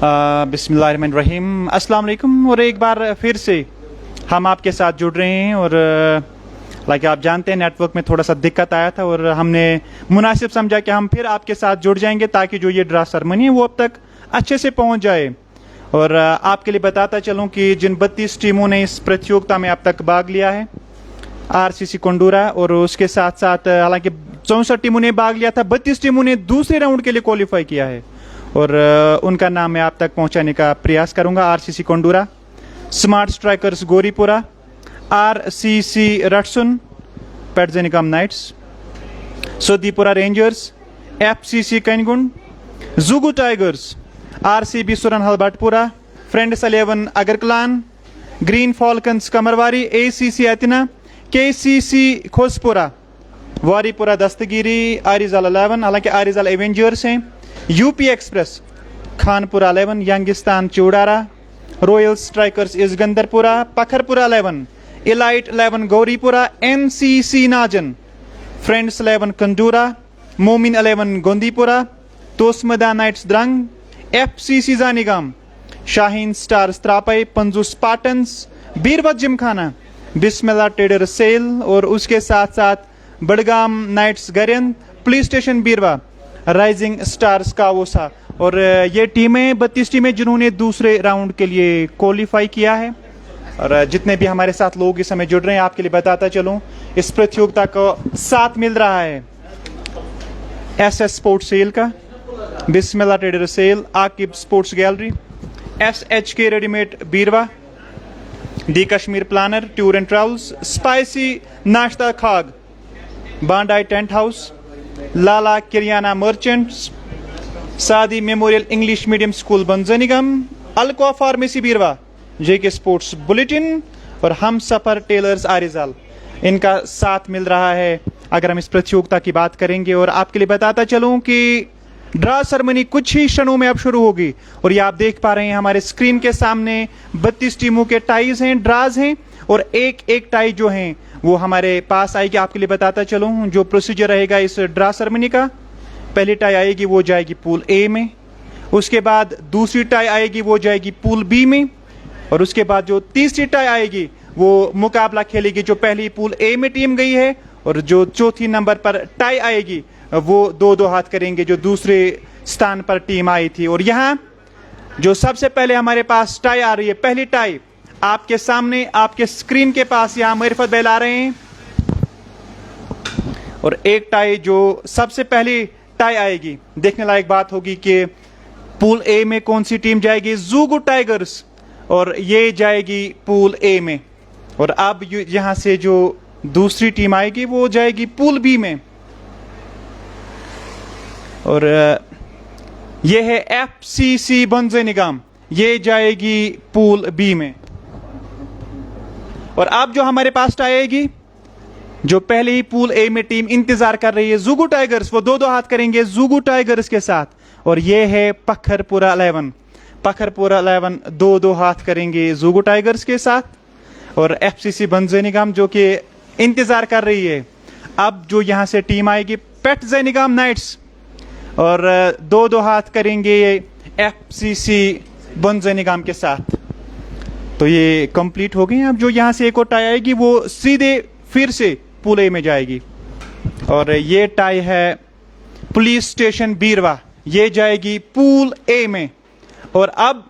बिस्मिल्लाहिर्रहमानिर्रहीम, अस्सलाम वालेकुम। और एक बार फिर से हम आपके साथ जुड़ रहे हैं और लाइक आप जानते हैं नेटवर्क में थोड़ा सा दिक्कत आया था और हमने मुनासिब समझा कि हम फिर आपके साथ जुड़ जाएंगे ताकि जो ये ड्रा सेरेमनी है वो अब तक अच्छे से पहुंच जाए। और आपके लिए बताता चलूं कि जिन 32 टीमों ने इस प्रतियोगिता में अब तक भाग लिया है, आरसीसी कोंडूरा, और उसके साथ साथ हालांकि 64 टीमों ने भाग लिया था, 32 टीमों ने दूसरे राउंड के लिए क्वालिफाई किया है और उनका नाम मैं आप तक पहुंचाने का प्रयास करूंगा। RCC Kondura, smart strikers Goripura, RCC Ratsun पेटजेनिकम knights, Sodipura rangers, FCC Kangund, Jugu tigers, RCB Suranhal Batpura, friends 11 Agarkalan, green falcons Kamarwari, ACC Atna, KCC Khospura, Waripura Dastgiri, Arizal 11, हालांकि आरिजाल एवेंजर्स हैं, UP express, Khanpura 11, Youngistan Chowdara, royal strikers Isgandarpura, Pakharpura 11, elite 11 Gauripura, NCC Najan, friends 11 Kandura, Momin 11 Gondipura, Tosamda knights Drang, FCC Janigam, Shaheen stars त्रापई, Panju Spartans, बीरबत Gymkhana, बिस्मिल्लाह ट्रेडर सेल, और उसके साथ साथ बड़गाम नाइट्स गरियन, पुलिस स्टेशन बीरवा, rising stars कावोसा। और ये टीमें 32 टीमें जिन्होंने दूसरे राउंड के लिए क्वालिफाई किया है। और जितने भी हमारे साथ लोग इस समय जुड़ रहे हैं, आपके लिए बताता चलूं, इस प्रतियोगिता को साथ मिल रहा है एसएस स्पोर्ट्स सेल का, Bismillah trader cell, Aqib sports gallery, SHK readymade Beerwah, the Kashmir planner tour and travels, spicy Nashta Khag, Bandai tent house, Lala Kiryana merchants, Sadi memorial English medium school Banjnigam, अलकोआ pharmacy Beerwah, JK sports bulletin और हम सफर टेलर्स आरिजाल, इनका साथ मिल रहा है अगर हम इस प्रतियोगिता की बात करेंगे। और आपके लिए बताता चलूं कि ड्रा सेरेमनी कुछ ही क्षणों में अब शुरू होगी और ये आप देख पा रहे हैं हमारे स्क्रीन के सामने 32 टीमों के टाइज हैं, ड्राज हैं, और एक एक टाई जो हैं वो हमारे पास आएगी। आपके लिए बताता चलूं जो प्रोसीजर रहेगा इस ड्रा सेरेमनी का, पहली टाई आएगी वो जाएगी पूल ए में, उसके बाद दूसरी टाई आएगी वो जाएगी पूल बी में, और उसके बाद जो तीसरी टाई आएगी वो मुकाबला खेलेगी जो पहली पूल ए में टीम गई है, और जो चौथी नंबर पर टाई आएगी वो 2-2 हाथ करेंगे जो दूसरे स्थान पर टीम आई थी। और यहाँ जो सबसे पहले हमारे पास टाई आ रही है, पहली टाई आपके सामने आपके स्क्रीन के पास यहाँ मरिफत भाई ला रहे हैं, और एक टाई जो सबसे पहली टाई आएगी, देखने लायक बात होगी कि पूल ए में कौन सी टीम जाएगी, जुगु टाइगर्स, और ये जाएगी पूल ए में। और अब यहां से जो दूसरी टीम आएगी वो जाएगी पूल बी में, और ये है एफसीसी बंजनिगम, ये जाएगी पूल बी में। और अब जो हमारे पास आएगी जो पहले ही पूल ए में टीम इंतजार कर रही है, जुगु टाइगर्स, वो 2-2 हाथ करेंगे जुगु टाइगर्स के साथ, और ये है पखरपुरा 11, पखरपुरा 11 2-2 हाथ करेंगे जुगु टाइगर्स के साथ, और एफसीसी बंजनिगम जो कि इंतजार कर रही है। अब जो यहां से टीम आएगी पेटजेनिकम नाइट्स, और 2-2 हाथ करेंगे एफसीसी बंजनिगम के साथ। तो ये कंप्लीट हो गई। अब जो यहां से एक और टाई आएगी वो सीधे फिर से पूल ए में जाएगी, और ये टाई है पुलिस स्टेशन बीरवा, ये जाएगी पूल ए में। और अब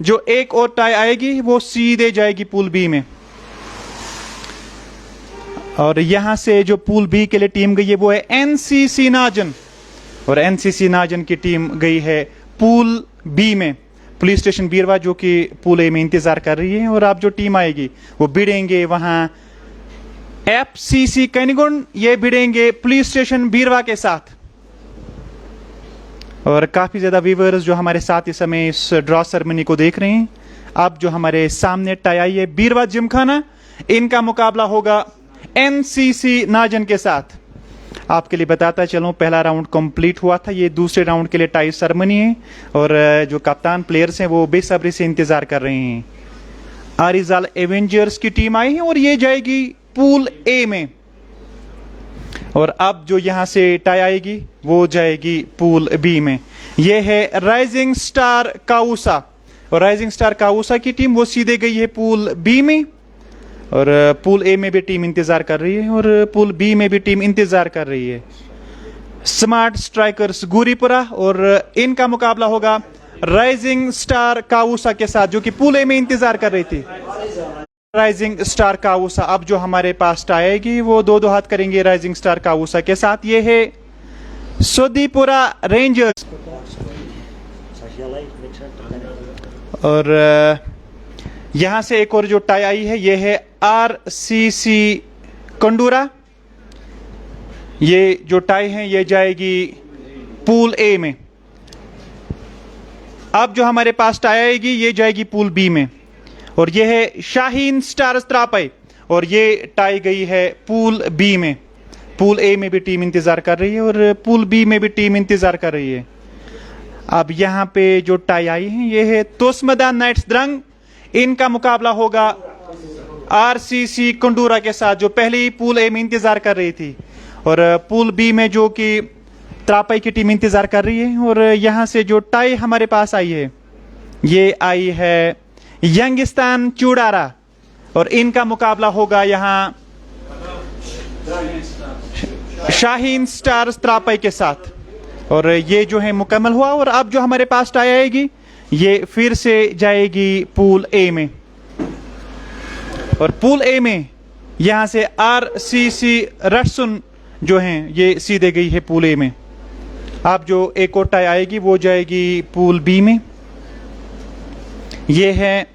जो एक और टाई आएगी वो सीधे जाएगी पूल बी में, और यहां से जो पूल बी के लिए टीम गई है वो है एनसीसी नाजन, और एनसीसी नाजन की टीम गई है पूल बी में, पुलिस स्टेशन बीरवा जो कि पूल ए में इंतजार कर रही है। और अब जो टीम आएगी वो भिड़ेंगे वहां एफसीसी कनगुंड, ये भिड़ेंगे पुलिस स्टेशन बीरवा के साथ। और काफी ज्यादा व्यूअर्स जो हमारे साथ इस समय इस ड्रॉ सेरेमनी को देख रहे हैं, अब जो हमारे सामने टाई आई है बीरवा जिमखाना, इनका मुकाबला होगा एनसीसी नाजन के साथ। आपके लिए बताता चलूं पहला राउंड कंप्लीट हुआ था, ये दूसरे राउंड के लिए टाई सेरेमनी है, और जो कप्तान प्लेयर्स हैं वो बेसब्री से इंतजार कर रहे हैं। आरिजाल एवेंजर्स की टीम आई है और ये जाएगी पूल ए में, और अब जो यहां से टाई आएगी वो जाएगी पूल बी में। ये है राइजिंग स्टार काउसा, और राइजिंग स्टार काउसा की टीम वो सीधे गई है पूल बी में, और पूल ए में भी टीम इंतजार कर रही है, और पूल बी में भी टीम इंतजार कर रही है। स्मार्ट स्ट्राइकर्स गुरीपुरा, और इनका मुकाबला होगा राइजिंग स्टार काउसा के साथ, जो कि पूल ए में इंतजार कर रही थी। राइजिंग स्टार काउसा अब जो हमारे पास आएगी वो 2-2 हाथ करेंगे राइजिंग स्टार काउसा के साथ। ये है सोदीपुरा रेंजर्स, और यहां से एक और जो टाई आई है ये है RCC कंडूरा। ये जो टाई है ये जाएगी पूल ए में। अब जो हमारे पास टाई आएगी ये जाएगी पूल बी में, और ये है शाहीन स्टार्स त्रापई, और ये टाई गई है पूल बी में। पूल ए में भी टीम इंतजार कर रही है और पूल बी में भी टीम इंतजार कर रही है। अब यहां पे जो टाई आई है ये है तोस्मदा नाइट्स द्रंग, इनका मुकाबला होगा RCC कंडूरा के साथ, जो पहले ही पूल ए में इंतजार कर रही थी, और पूल बी में जो कि त्रापई की टीम इंतजार कर रही है। और यहां से जो टाई हमारे पास आई है ये आई है यंगिस्तान चूड़ारा, और इनका मुकाबला होगा यहां शाहीन स्टार्स त्रापई के साथ, और ये जो है मुकम्मल हुआ। और अब जो हमारे पास टाई आएगी ये फिर से जाएगी पूल ए में, और पूल ए में यहां से RCC रटसुन जो हैं ये सीधे गई है पूल ए में। अब जो एक और टाई आएगी वो जाएगी पूल बी में। ये है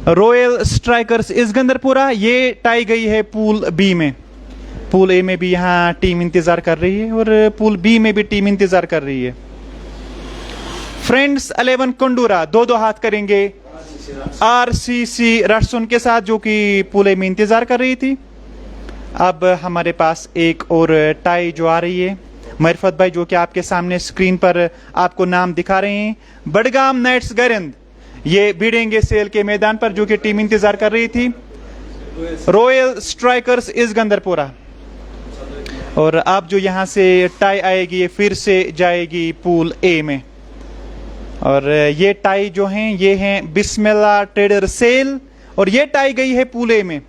रॉयल स्ट्राइकर्स इसगंदरपुरा, ये टाई गई है पूल बी में। पूल ए में भी यहाँ टीम इंतजार कर रही है, और पूल बी में भी टीम इंतजार कर रही है। फ्रेंड्स 11 कंडूरा 2-2 हाथ करेंगे RCC रटसुन के साथ, जो कि पूल ए में इंतजार कर रही थी। अब हमारे पास एक और टाई जो आ रही है, मरफत भाई जो कि आपके सामने स्क्रीन पर आपको नाम दिखा रहे हैं, बडगाम नाइट्स गरिंद, ये भिड़ेंगे सेल के मैदान पर, जो कि टीम इंतजार कर रही थी रॉयल स्ट्राइकर्स इसगंदरपुरा। और अब जो यहां से टाई आएगी ये फिर से जाएगी पूल ए में, और ये टाई जो हैं ये हैं बिस्मिल्लाह ट्रेडर सेल, और ये टाई गई है पूल ए में।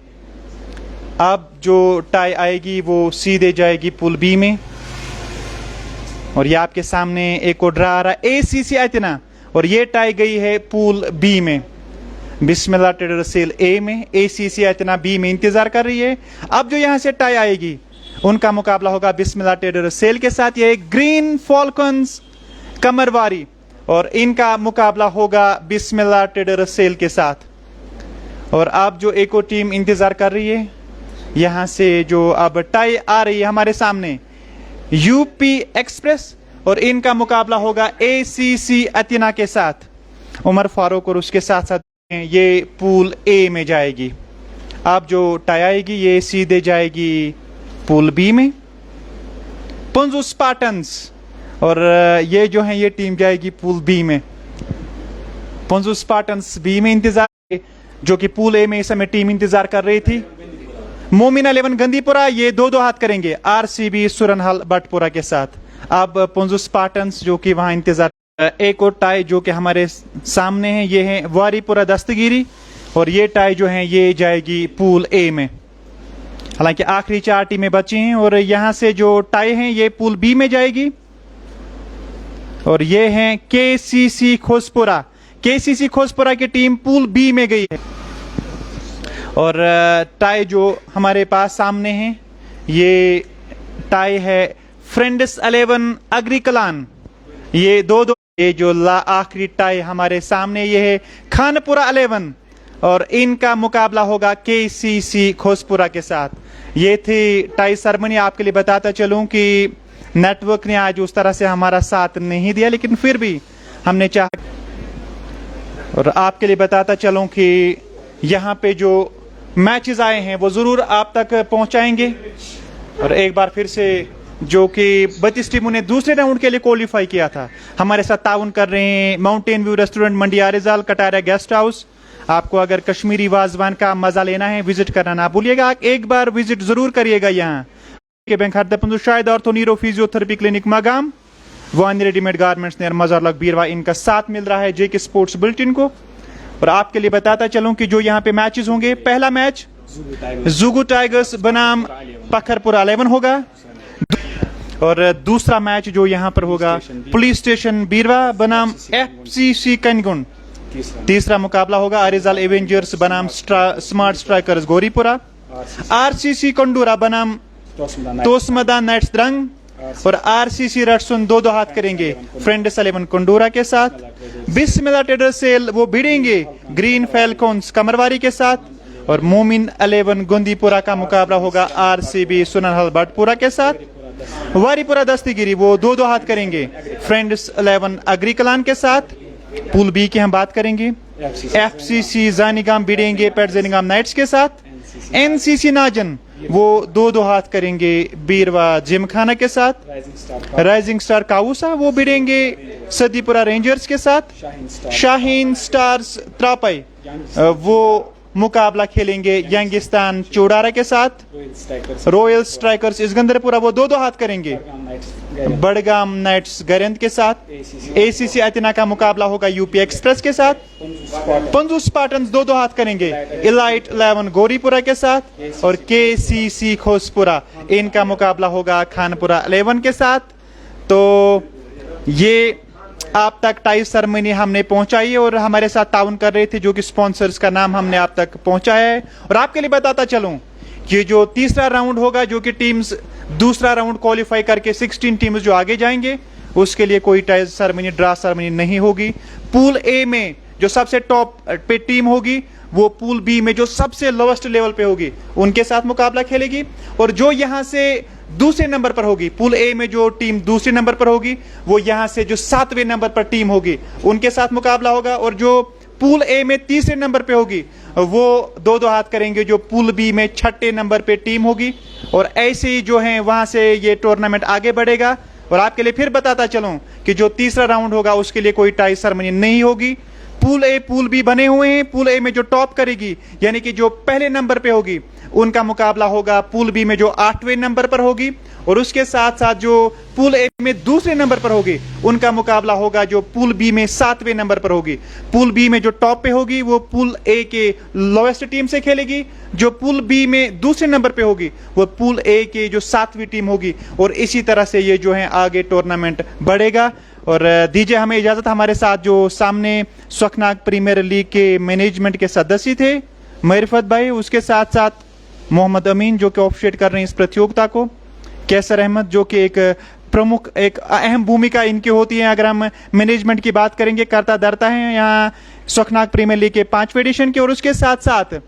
अब जो टाई आएगी वो सीधे जाएगी पूल बी में, और ये आपके सामने एक और ड्रा आ रहा है ACC अतना, और ये टाई गई है पूल बी में। बिस्मिल्लाह ट्रेडर सेल ए में, ACC अतना बी में इंतजार कर रही है। अब जो यहां से टाई आएगी उनका मुकाबला होगा बिस्मिल्लाह ट्रेडर सेल के साथ, ये ग्रीन फॉल्कन्स कमरवारी, और इनका मुकाबला होगा बिस्मिल्लाह ट्रेडर सेल के साथ। और अब जो एक और टीम इंतजार कर रही है, यहां से जो अब टाई आ रही है हमारे सामने UP एक्सप्रेस, और इनका मुकाबला होगा ACC अतना के साथ। उमर फारूक और उसके साथ साथ ये पूल ए में जाएगी। अब जो टाई आएगी ये सीधे जाएगी पूल बी में, पंजू स्पार्टन्स, और ये जो है ये टीम जाएगी पूल बी में। पंजू स्पार्टन्स बी में इंतजार, जो कि पूल ए में इस समय टीम इंतजार कर रही थी। मोमिन 11 गंदीपुरा ये 2-2 हाथ करेंगे RCB सुरनहल बटपुरा के साथ। अब पंजू स्पार्टन्स जो कि वहां इंतजार। एक और टाई जो कि हमारे सामने है ये है वारीपुरा दस्तगिरी, और ये टाई जो है ये जाएगी पूल ए में। हालांकि आखिरी 4 टीमें बची हैं, और यहां से जो टाई हैं ये पूल बी में जाएगी, और ये हैं KCC खोसपुरा। KCC खोसपुरा की टीम पूल बी में गई है। और टाई जो हमारे पास सामने है ये टाई है फ्रेंड्स 11 अग्रिकलान, ये 2-2। ये जो आखिरी टाई हमारे सामने ये है खानपुरा 11, और इनका मुकाबला होगा KCC खोसपुरा के साथ। ये थी टाई सरमनी। आपके लिए बताता चलूं कि नेटवर्क ने आज उस तरह से हमारा साथ नहीं दिया, लेकिन फिर भी हमने चाहा। और आपके लिए बताता चलूं कि यहाँ पे जो मैचेस आए हैं वो ज़रूर आप तक पहुँचाएंगे। और एक बार फिर से जो कि 32 टीमों ने दूसरे राउंड के लिए क्वालिफाई किया था, हमारे साथ ताउन कर रहे हैं माउंटेन व्यू रेस्टोरेंट मंडी आरिजाल कटारा गेस्ट हाउस। आपको अगर कश्मीरी वाजवान का मजा लेना है विजिट करना ना भूलिएगा, एक बार विजिट जरूर करिएगा। यहाँ के बैंक हरदपंजु शायद ortho Nero physiotherapy clinic Magam, वानी रेडीमेड गारमेंट्स नियर मजारलग बीरवा, इनका साथ मिल रहा है जेके स्पोर्ट्स बुलेटिन को। और आपके लिए बताता चलूं कि जो यहाँ पे मैचेस होंगे, पहला मैच जुगु टाइगर्स बनाम पखरपुरा 11 होगा, और दूसरा मैच जो यहाँ पर होगा पुलिस स्टेशन बीरवा बनाम FCC कनगुन। तीसरा मुकाबला होगा अरिजाल एवेंजर्स बनाम स्मार्ट स्ट्राइकर्स गोरीपुरा, RCC कंडूरा बनाम तोसमदा नाइट्स द्रंग, और RCC रटसुन 2-2 हाथ करेंगे फ्रेंड्स 11 कंडूरा के साथ। बिस्मिल्लाह ट्रेडर सेल वो भिड़ेंगे ग्रीन फैल्कॉन्स कमरवारी के साथ, और मोमिन 11 गुंदीपुरा का मुकाबला होगा RCB सुनहल बटपुरा के साथ। वारीपुरा दस्तगिरी वो 2-2 हाथ करेंगे फ्रेंड्स 11 अग्रीकलान के साथ। पूल बी की हम बात करेंगे, FCC जानिगाम भिड़ेंगे पेटजेनिगाम नाइट्स के साथ। NCC नाजन वो 2-2 हाथ करेंगे बीरवा जिमखाना के साथ। राइजिंग स्टार काउसा वो भिड़ेंगे सदीपुरा रेंजर्स के साथ। शाहीन स्टार्स त्रापाई वो मुकाबला खेलेंगे यंगिस्तान चोडारा के साथ। रॉयल स्ट्राइकर्स इसगंदरपुरा वो 2-2 हाथ करेंगे बड़गाम नाइट्स गरेंद के साथ। ACC अतिना का मुकाबला होगा UP एक्सप्रेस के साथ। पंजू स्पार्टन्स 2-2 हाथ करेंगे इलाइट 11 गोरीपुरा के साथ, और KCC खोसपुरा इनका मुकाबला होगा खानपुरा 11 के साथ। तो ये आप तक टाई सेरेमनी हमने पहुंचाई है और हमारे साथ ताउन कर रहे थे जो कि स्पॉन्सर्स का नाम हमने आप तक पहुंचाया है। और आपके लिए बताता चलूं कि जो तीसरा राउंड होगा, जो कि टीम्स दूसरा राउंड क्वालिफाई करके 16 टीम्स जो आगे जाएंगे, उसके लिए कोई टाई सेरेमनी ड्रा सेरेमनी नहीं होगी। पूल ए में जो सबसे टॉप पे टीम होगी वो पूल बी में जो सबसे लोवेस्ट लेवल पे होगी उनके साथ मुकाबला खेलेगी, और जो यहां से दूसरे नंबर पर होगी, पूल ए में जो टीम दूसरे नंबर पर होगी वो यहां से जो 7वें नंबर पर टीम होगी उनके साथ मुकाबला होगा, और जो पूल ए में तीसरे नंबर पे होगी वो 2-2 हाथ करेंगे जो पूल बी में 6ठे नंबर पे टीम होगी। और ऐसे ही जो है वहां से ये टूर्नामेंट आगे बढ़ेगा। और आपके लिए फिर बताता चलूं कि जो तीसरा राउंड होगा उसके लिए कोई टाई सेरेमनी नहीं होगी। पूल ए पूल बी बने हुए हैं। पूल ए में जो टॉप करेगी यानी कि जो पहले नंबर पे होगी उनका मुकाबला होगा पूल बी में जो 8वें नंबर पर होगी, और उसके साथ साथ जो पूल ए में दूसरे नंबर पर होगी उनका मुकाबला होगा जो पूल बी में 7वें नंबर पर होगी। पूल बी में जो टॉप पे होगी वो पूल ए के लोएस्ट टीम से खेलेगी, जो पूल बी में दूसरे नंबर पे होगी वो पूल ए के जो 7वीं टीम होगी, और इसी तरह से ये जो है आगे टूर्नामेंट बढ़ेगा। और दीजिए हमें इजाजत, हमारे साथ जो सामने स्वखनाग प्रीमियर लीग के मैनेजमेंट के सदस्य थे मरिफत भाई, उसके साथ साथ मोहम्मद अमीन जो कि ऑफिशिएट कर रहे हैं इस प्रतियोगिता को, कैसर अहमद जो कि एक प्रमुख एक अहम भूमिका इनकी होती है अगर हम मैनेजमेंट की बात करेंगे, करता धरता है यहाँ स्वखनाग प्रीमियर लीग के 5वें एडिशन के, और उसके साथ साथ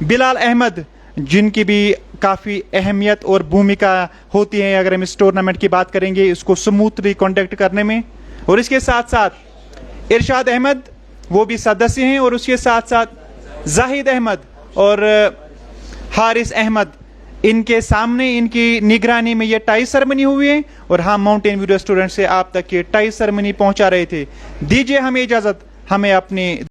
बिलाल अहमद जिनकी भी काफ़ी अहमियत और भूमिका होती है अगर हम इस टूर्नामेंट की बात करेंगे इसको स्मूथली कॉन्डक्ट करने में। और इसके साथ साथ इरशाद अहमद वो भी सदस्य हैं, और उसके साथ साथ जाहिद अहमद और हारिस अहमद इनके सामने इनकी निगरानी में ये टाई सेरेमनी हुई है, और हम माउंटेन व्यू रेस्टोरेंट से आप तक ये टाई सेरेमनी पहुंचा रहे थे। दीजिए हमें इजाज़त, हमें अपनी